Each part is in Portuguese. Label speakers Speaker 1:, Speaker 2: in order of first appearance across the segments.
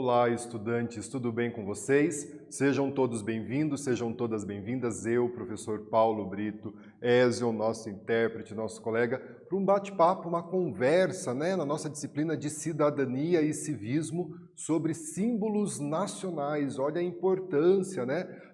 Speaker 1: Olá, estudantes, tudo bem com vocês? Sejam todos bem-vindos, sejam todas bem-vindas. Eu, professor Paulo Brito, Ézio, nosso intérprete, nosso colega, para um bate-papo, uma conversa, na nossa disciplina de cidadania e civismo sobre símbolos nacionais. Olha a importância,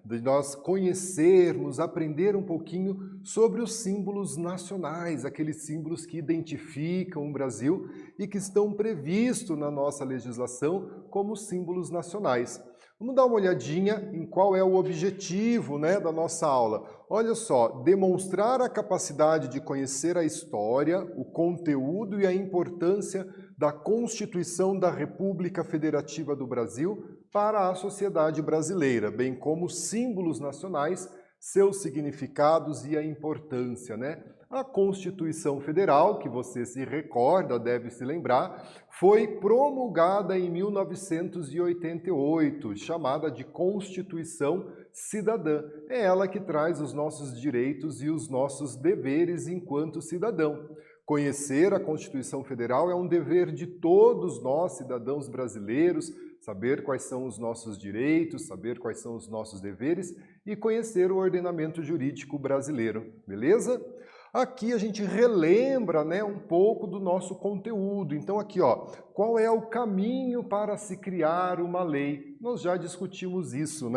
Speaker 1: de nós conhecermos, aprender um pouquinho sobre os símbolos nacionais, aqueles símbolos que identificam o Brasil e que estão previstos na nossa legislação como símbolos nacionais. Vamos dar uma olhadinha em qual é o objetivo da nossa aula. Olha só, demonstrar a capacidade de conhecer a história, o conteúdo e a importância da Constituição da República Federativa do Brasil para a sociedade brasileira, bem como símbolos nacionais, seus significados e a importância, A Constituição Federal, que você se recorda, deve se lembrar, foi promulgada em 1988, chamada de Constituição Cidadã. É ela que traz os nossos direitos e os nossos deveres enquanto cidadão. Conhecer a Constituição Federal é um dever de todos nós, cidadãos brasileiros, saber quais são os nossos direitos, saber quais são os nossos deveres e conhecer o ordenamento jurídico brasileiro, beleza? Aqui a gente relembra um pouco do nosso conteúdo. Então aqui, qual é o caminho para se criar uma lei? Nós já discutimos isso,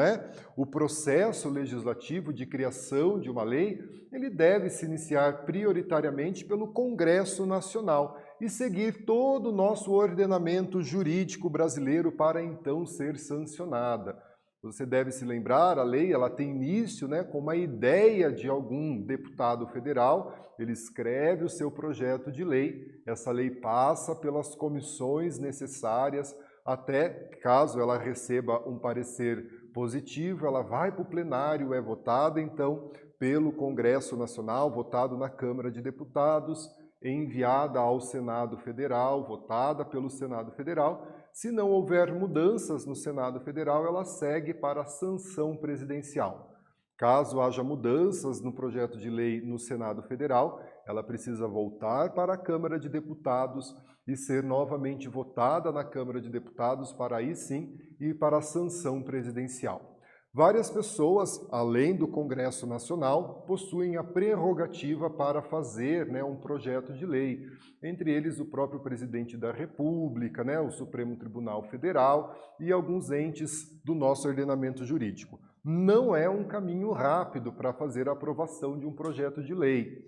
Speaker 1: O processo legislativo de criação de uma lei, ele deve se iniciar prioritariamente pelo Congresso Nacional e seguir todo o nosso ordenamento jurídico brasileiro para então ser sancionada. Você deve se lembrar, a lei ela tem início com uma ideia de algum deputado federal, ele escreve o seu projeto de lei, essa lei passa pelas comissões necessárias, até caso ela receba um parecer positivo, ela vai para o plenário, é votada então pelo Congresso Nacional, votado na Câmara de Deputados, enviada ao Senado Federal, votada pelo Senado Federal. Se não houver mudanças no Senado Federal, ela segue para a sanção presidencial. Caso haja mudanças no projeto de lei no Senado Federal, ela precisa voltar para a Câmara de Deputados e ser novamente votada na Câmara de Deputados para aí sim ir para a sanção presidencial. Várias pessoas, além do Congresso Nacional, possuem a prerrogativa para fazer um projeto de lei, entre eles o próprio presidente da República, o Supremo Tribunal Federal e alguns entes do nosso ordenamento jurídico. Não é um caminho rápido para fazer a aprovação de um projeto de lei.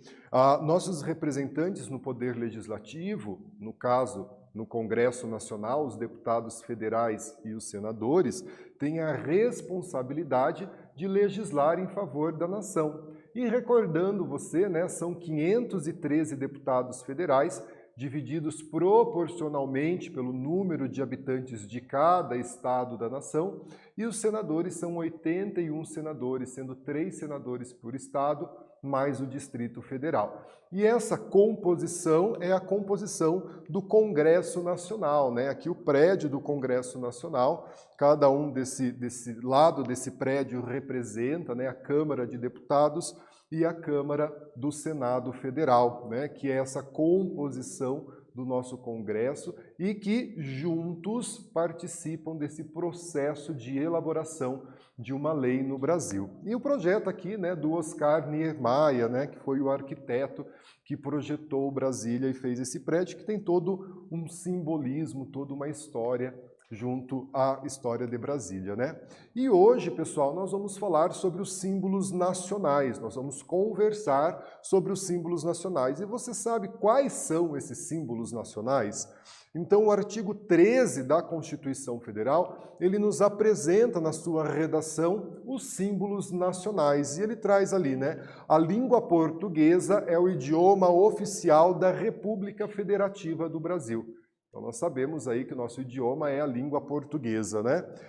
Speaker 1: Nossos representantes no Poder Legislativo, no caso, no Congresso Nacional, os deputados federais e os senadores, têm a responsabilidade de legislar em favor da nação. E recordando você, são 513 deputados federais, divididos proporcionalmente pelo número de habitantes de cada estado da nação, e os senadores são 81 senadores, sendo 3 senadores por estado, mais o Distrito Federal. E essa composição é a composição do Congresso Nacional, Aqui o prédio do Congresso Nacional, cada um desse lado desse prédio representa a Câmara de Deputados e a Câmara do Senado Federal, que é essa composição do nosso Congresso e que juntos participam desse processo de elaboração de uma lei no Brasil. E o projeto aqui do Oscar Niemeyer, que foi o arquiteto que projetou Brasília e fez esse prédio, que tem todo um simbolismo, toda uma história junto à história de Brasília, E hoje, pessoal, nós vamos falar sobre os símbolos nacionais, nós vamos conversar sobre os símbolos nacionais. E você sabe quais são esses símbolos nacionais? Então, o artigo 13 da Constituição Federal, ele nos apresenta na sua redação os símbolos nacionais. E ele traz ali, a língua portuguesa é o idioma oficial da República Federativa do Brasil. Então, nós sabemos aí que o nosso idioma é a língua portuguesa,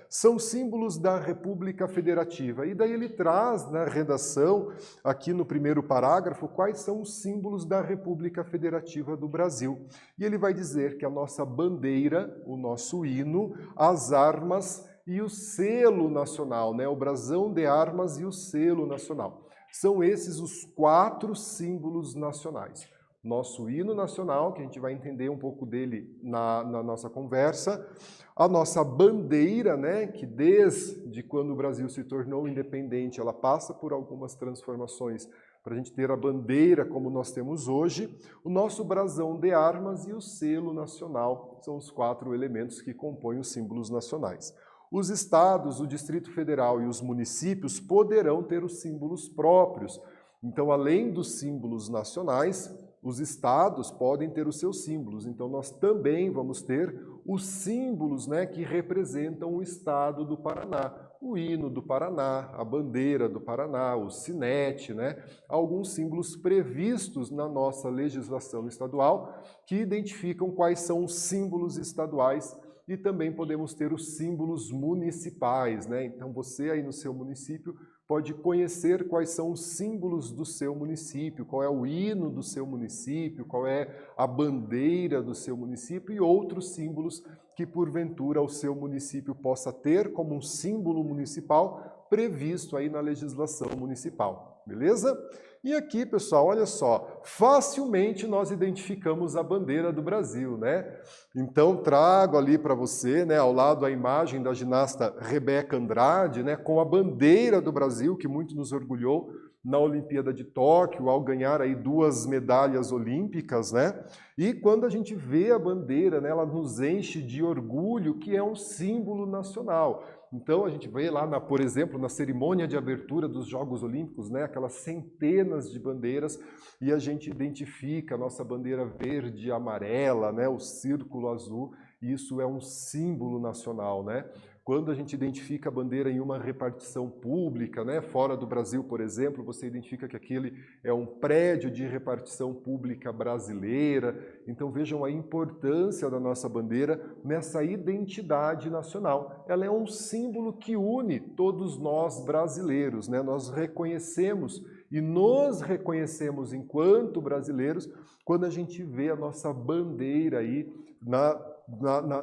Speaker 1: São símbolos da República Federativa. E daí ele traz na redação, aqui no primeiro parágrafo, quais são os símbolos da República Federativa do Brasil. E ele vai dizer que a nossa bandeira, o nosso hino, as armas e o selo nacional, o brasão de armas e o selo nacional. São esses os 4 símbolos nacionais. Nosso hino nacional, que a gente vai entender um pouco dele na nossa conversa, a nossa bandeira, né, que desde quando o Brasil se tornou independente, ela passa por algumas transformações para a gente ter a bandeira como nós temos hoje, o nosso brasão de armas e o selo nacional, são os 4 elementos que compõem os símbolos nacionais. Os estados, o Distrito Federal e os municípios poderão ter os símbolos próprios. Então, além dos símbolos nacionais, os estados podem ter os seus símbolos. Então, nós também vamos ter os símbolos, né, que representam o estado do Paraná. O hino do Paraná, a bandeira do Paraná, o sinete, né, alguns símbolos previstos na nossa legislação estadual que identificam quais são os símbolos estaduais e também podemos ter os símbolos municipais, né? Então você aí no seu município pode conhecer quais são os símbolos do seu município, qual é o hino do seu município, qual é a bandeira do seu município e outros símbolos que porventura o seu município possa ter como um símbolo municipal previsto aí na legislação municipal, beleza? E aqui, pessoal, olha só, facilmente nós identificamos a bandeira do Brasil, né? Então, trago ali para você, né, ao lado a imagem da ginasta Rebeca Andrade, né, com a bandeira do Brasil, que muito nos orgulhou na Olimpíada de Tóquio, ao ganhar aí 2 medalhas olímpicas, né? E quando a gente vê a bandeira, né, ela nos enche de orgulho, que é um símbolo nacional. Então, a gente vê lá, por exemplo, na cerimônia de abertura dos Jogos Olímpicos, né, aquelas centenas de bandeiras, e a gente identifica a nossa bandeira verde e amarela, né, o círculo azul, e isso é um símbolo nacional, né? Quando a gente identifica a bandeira em uma repartição pública, né, fora do Brasil, por exemplo, você identifica que aquele é um prédio de repartição pública brasileira. Então vejam a importância da nossa bandeira nessa identidade nacional. Ela é um símbolo que une todos nós brasileiros, né? Nós reconhecemos e nos reconhecemos enquanto brasileiros quando a gente vê a nossa bandeira aí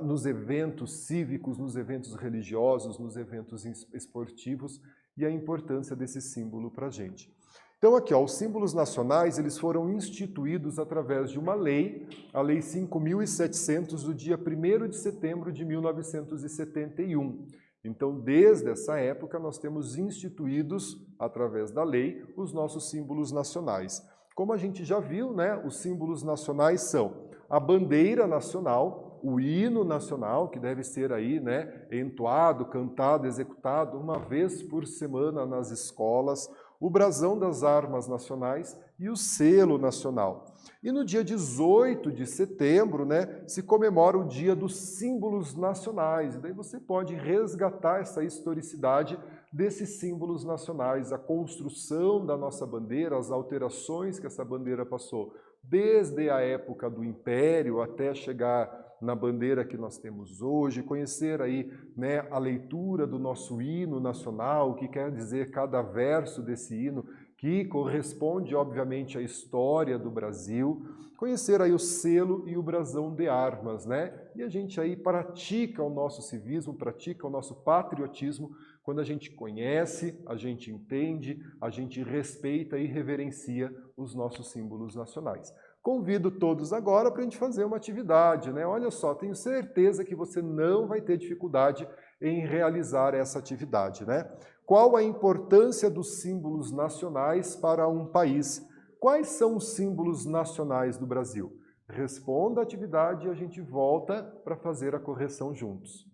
Speaker 1: nos eventos cívicos, nos eventos religiosos, nos eventos esportivos e a importância desse símbolo para a gente. Então aqui, ó, os símbolos nacionais eles foram instituídos através de uma lei, a Lei 5.700, do dia 1º de setembro de 1971. Então, desde essa época, nós temos instituídos, através da lei, os nossos símbolos nacionais. Como a gente já viu, né, os símbolos nacionais são a bandeira nacional, o hino nacional, que deve ser aí, né, entoado, cantado, executado uma vez por semana nas escolas, o brasão das armas nacionais e o selo nacional. E no dia 18 de setembro, né, se comemora o Dia dos Símbolos Nacionais. E daí você pode resgatar essa historicidade desses símbolos nacionais, a construção da nossa bandeira, as alterações que essa bandeira passou, desde a época do Império até chegar na bandeira que nós temos hoje, conhecer aí, né, a leitura do nosso hino nacional, o que quer dizer cada verso desse hino, que corresponde, obviamente, à história do Brasil, conhecer aí o selo e o brasão de armas, né? E a gente aí pratica o nosso civismo, pratica o nosso patriotismo, quando a gente conhece, a gente entende, a gente respeita e reverencia os nossos símbolos nacionais. Convido todos agora para a gente fazer uma atividade, né? Olha só, tenho certeza que você não vai ter dificuldade em realizar essa atividade, né? Qual a importância dos símbolos nacionais para um país? Quais são os símbolos nacionais do Brasil? Responda a atividade e a gente volta para fazer a correção juntos.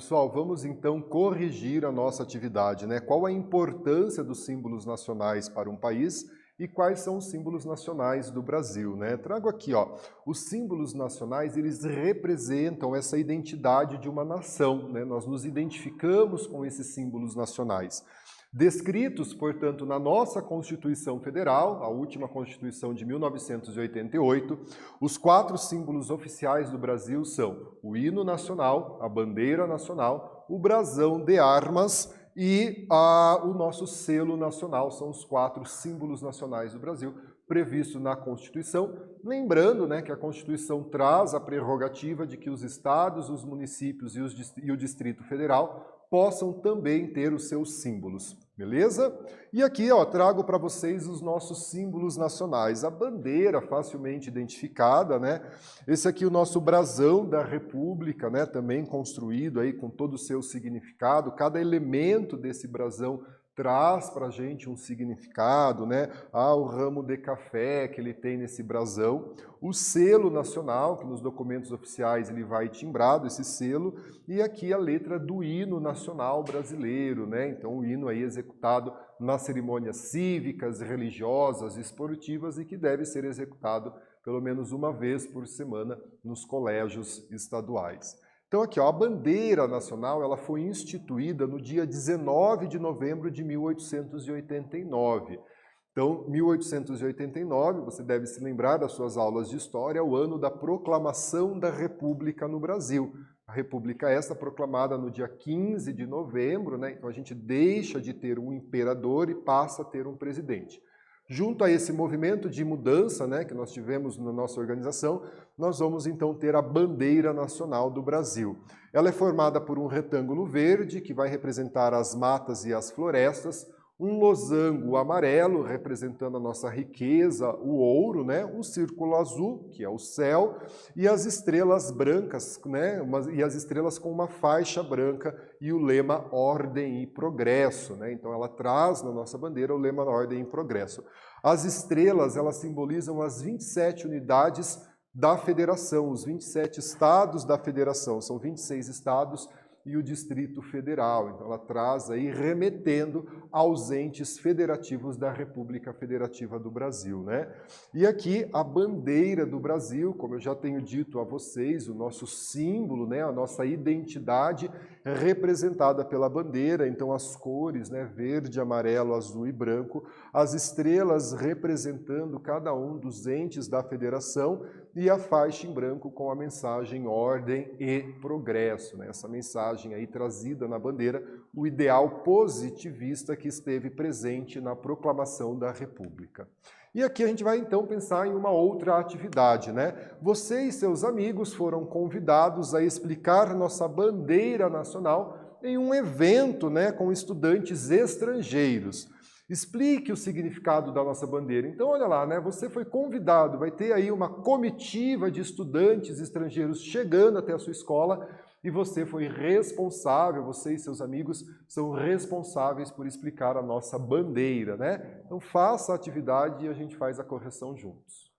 Speaker 1: pessoal, vamos então corrigir a nossa atividade, né? Qual a importância dos símbolos nacionais para um país e quais são os símbolos nacionais do Brasil, né? Trago aqui, ó, os símbolos nacionais, eles representam essa identidade de uma nação, né? Nós nos identificamos com esses símbolos nacionais. Descritos, portanto, na nossa Constituição Federal, a última Constituição de 1988, os 4 símbolos oficiais do Brasil são o hino nacional, a bandeira nacional, o brasão de armas e o nosso selo nacional. São os 4 símbolos nacionais do Brasil previstos na Constituição. Lembrando, né, que a Constituição traz a prerrogativa de que os estados, os municípios e o Distrito Federal possam também ter os seus símbolos, beleza? E aqui, ó, trago para vocês os nossos símbolos nacionais. A bandeira, facilmente identificada, né? Esse aqui é o nosso brasão da República, né? Também construído aí com todo o seu significado. Cada elemento desse brasão traz para a gente um significado, né? O ramo de café que ele tem nesse brasão, o selo nacional, que nos documentos oficiais ele vai timbrado, esse selo, e aqui a letra do hino nacional brasileiro, né? Então o hino aí executado nas cerimônias cívicas, religiosas, esportivas e que deve ser executado pelo menos uma vez por semana nos colégios estaduais. Então aqui, ó, a bandeira nacional ela foi instituída no dia 19 de novembro de 1889. Então, 1889, você deve se lembrar das suas aulas de história, é o ano da proclamação da República no Brasil. A República esta proclamada no dia 15 de novembro, né? Então a gente deixa de ter um imperador e passa a ter um presidente. Junto a esse movimento de mudança, né, que nós tivemos na nossa organização, nós vamos então ter a bandeira nacional do Brasil. Ela é formada por um retângulo verde, que vai representar as matas e as florestas, um losango amarelo, representando a nossa riqueza, o ouro, né, um círculo azul, que é o céu, e as estrelas brancas, né, e as estrelas com uma faixa branca, e o lema Ordem e Progresso, né? Então ela traz na nossa bandeira o lema Ordem e Progresso. As estrelas, elas simbolizam as 27 unidades da federação, os 27 estados da federação, são 26 estados e o Distrito Federal. Então ela traz aí remetendo aos entes federativos da República Federativa do Brasil, né? E aqui a bandeira do Brasil, como eu já tenho dito a vocês, o nosso símbolo, né, a nossa identidade representada pela bandeira, então as cores, né, verde, amarelo, azul e branco, as estrelas representando cada um dos entes da federação e a faixa em branco com a mensagem Ordem e Progresso, né? Essa mensagem aí trazida na bandeira, o ideal positivista que esteve presente na proclamação da República. E aqui a gente vai então pensar em uma outra atividade, né? Você e seus amigos foram convidados a explicar nossa bandeira nacional em um evento, né, com estudantes estrangeiros. Explique o significado da nossa bandeira. Então, olha lá, né? Você foi convidado, vai ter aí uma comitiva de estudantes estrangeiros chegando até a sua escola e você foi responsável, você e seus amigos são responsáveis por explicar a nossa bandeira, né? Então, faça a atividade e a gente faz a correção juntos.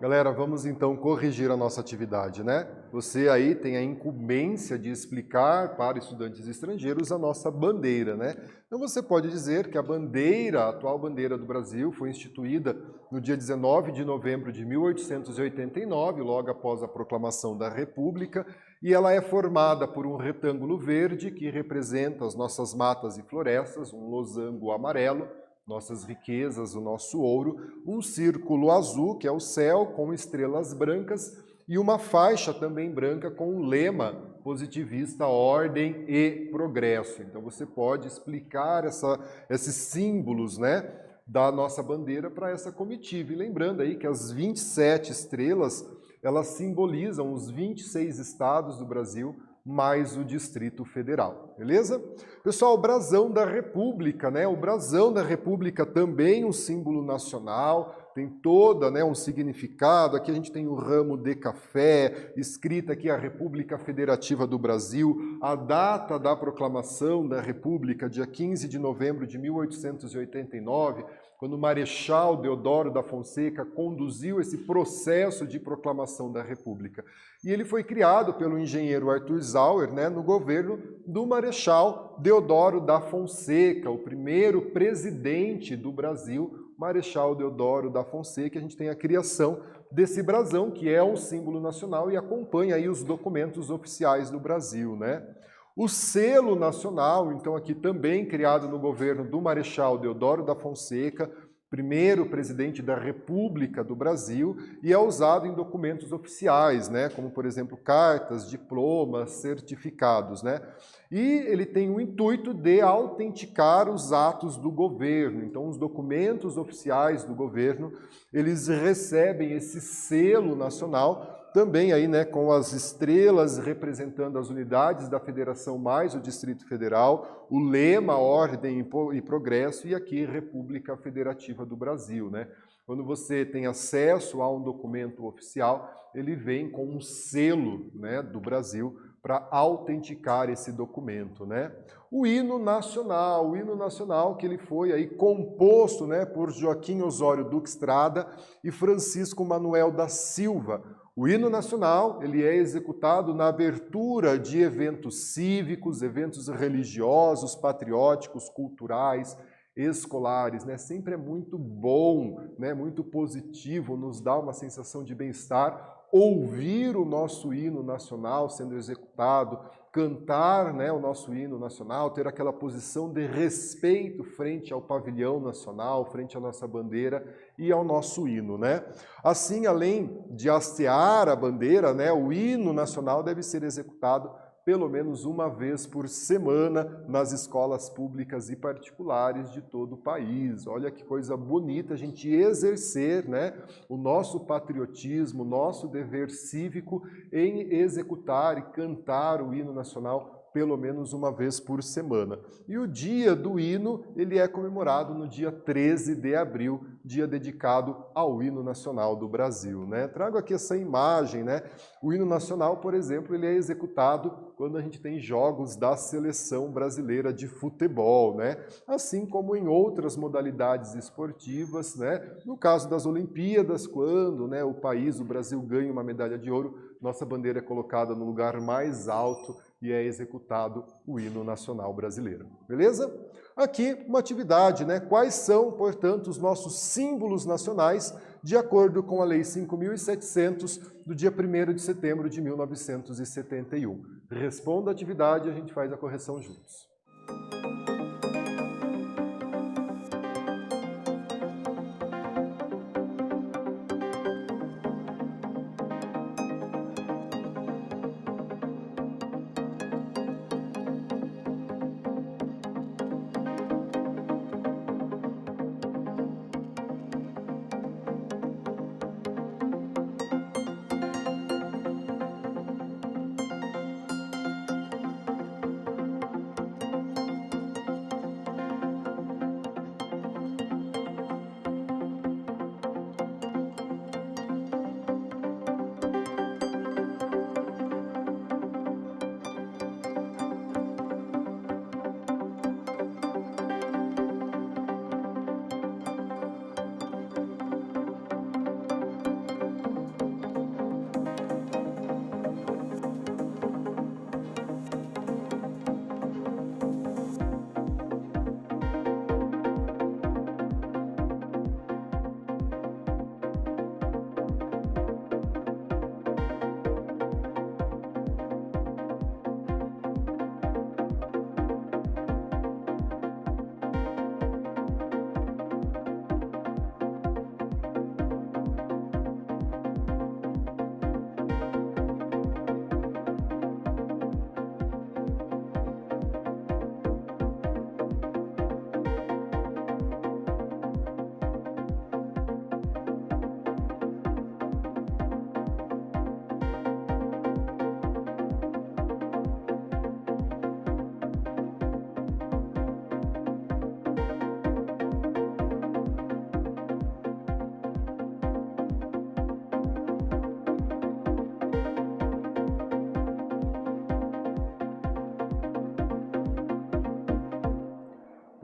Speaker 1: Galera, vamos então corrigir a nossa atividade, né? Você aí tem a incumbência de explicar para estudantes estrangeiros a nossa bandeira, né? Então você pode dizer que a atual bandeira do Brasil, foi instituída no dia 19 de novembro de 1889, logo após a proclamação da República, e ela é formada por um retângulo verde que representa as nossas matas e florestas, um losango amarelo, nossas riquezas, o nosso ouro, um círculo azul, que é o céu, com estrelas brancas, e uma faixa também branca com o lema positivista, ordem e progresso. Então você pode explicar esses símbolos, né, da nossa bandeira para essa comitiva. E lembrando aí que as 27 estrelas, elas simbolizam os 26 estados do Brasil, mais o Distrito Federal, beleza? Pessoal, o brasão da República, né? O brasão da República também um símbolo nacional, tem toda, né, um significado. Aqui a gente tem o ramo de café, escrita aqui a República Federativa do Brasil, a data da proclamação da República, dia 15 de novembro de 1889, quando o Marechal Deodoro da Fonseca conduziu esse processo de proclamação da República. E ele foi criado pelo engenheiro Arthur Zauer, né, no governo do Marechal Deodoro da Fonseca, o primeiro presidente do Brasil, Marechal Deodoro da Fonseca. A gente tem a criação desse brasão, que é um símbolo nacional e acompanha aí os documentos oficiais do Brasil, né? O selo nacional, então aqui também criado no governo do Marechal Deodoro da Fonseca, primeiro presidente da República do Brasil, e é usado em documentos oficiais, né, como, por exemplo, cartas, diplomas, certificados, né? E ele tem o intuito de autenticar os atos do governo. Então, os documentos oficiais do governo, eles recebem esse selo nacional, também aí, né, com as estrelas representando as unidades da federação mais o Distrito Federal, o lema Ordem e Progresso, e aqui República Federativa do Brasil, né? Quando você tem acesso a um documento oficial, ele vem com um selo, né, do Brasil para autenticar esse documento, né? O hino nacional que ele foi aí composto, né, por Joaquim Osório Duque Estrada e Francisco Manuel da Silva. O hino nacional, ele é executado na abertura de eventos cívicos, eventos religiosos, patrióticos, culturais, escolares, né? Sempre é muito bom, né? Muito positivo, nos dá uma sensação de bem-estar ouvir o nosso hino nacional sendo executado, cantar, né, o nosso hino nacional, ter aquela posição de respeito frente ao pavilhão nacional, frente à nossa bandeira e ao nosso hino, né? Assim, além de hastear a bandeira, né, o hino nacional deve ser executado pelo menos uma vez por semana nas escolas públicas e particulares de todo o país. Olha que coisa bonita a gente exercer, né, o nosso patriotismo, o nosso dever cívico em executar e cantar o hino nacional pelo menos uma vez por semana. E o dia do hino, ele é comemorado no dia 13 de abril, dia dedicado ao hino nacional do Brasil, né? Trago aqui essa imagem, né? O hino nacional, por exemplo, ele é executado quando a gente tem jogos da seleção brasileira de futebol, né? Assim como em outras modalidades esportivas, né? No caso das Olimpíadas, quando, né, o Brasil ganha uma medalha de ouro, nossa bandeira é colocada no lugar mais alto e é executado o hino nacional brasileiro. Beleza? Aqui uma atividade, né? Quais são, portanto, os nossos símbolos nacionais de acordo com a Lei 5.700 do dia 1º de setembro de 1971? Responda a atividade e a gente faz a correção juntos.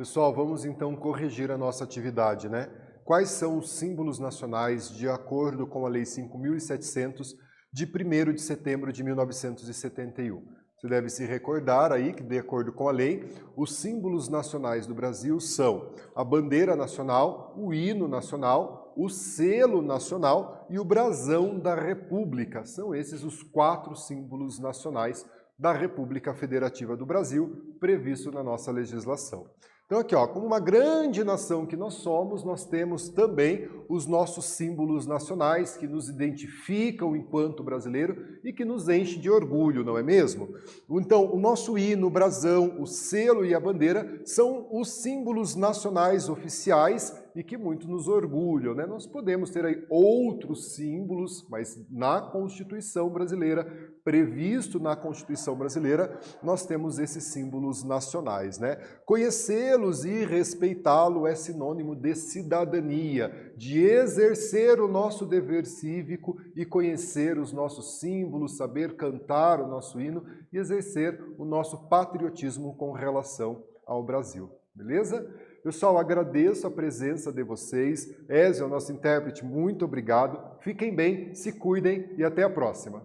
Speaker 1: Pessoal, vamos então corrigir a nossa atividade, né? Quais são os símbolos nacionais de acordo com a Lei 5.700 de 1º de setembro de 1971? Você deve se recordar aí que, de acordo com a lei, os símbolos nacionais do Brasil são a bandeira nacional, o hino nacional, o selo nacional e o brasão da República. São esses os 4 símbolos nacionais da República Federativa do Brasil, previsto na nossa legislação. Então aqui, ó, como uma grande nação que nós somos, nós temos também os nossos símbolos nacionais que nos identificam enquanto brasileiro e que nos enche de orgulho, não é mesmo? Então, o nosso hino, o brasão, o selo e a bandeira são os símbolos nacionais oficiais e que muito nos orgulham, né? Nós podemos ter aí outros símbolos, mas na Constituição brasileira, previsto na Constituição brasileira, nós temos esses símbolos nacionais, né? Conhecê-los e respeitá-lo é sinônimo de cidadania, de exercer o nosso dever cívico e conhecer os nossos símbolos, saber cantar o nosso hino e exercer o nosso patriotismo com relação ao Brasil, beleza? Pessoal, agradeço a presença de vocês. Ézio, nosso intérprete, muito obrigado. Fiquem bem, se cuidem e até a próxima.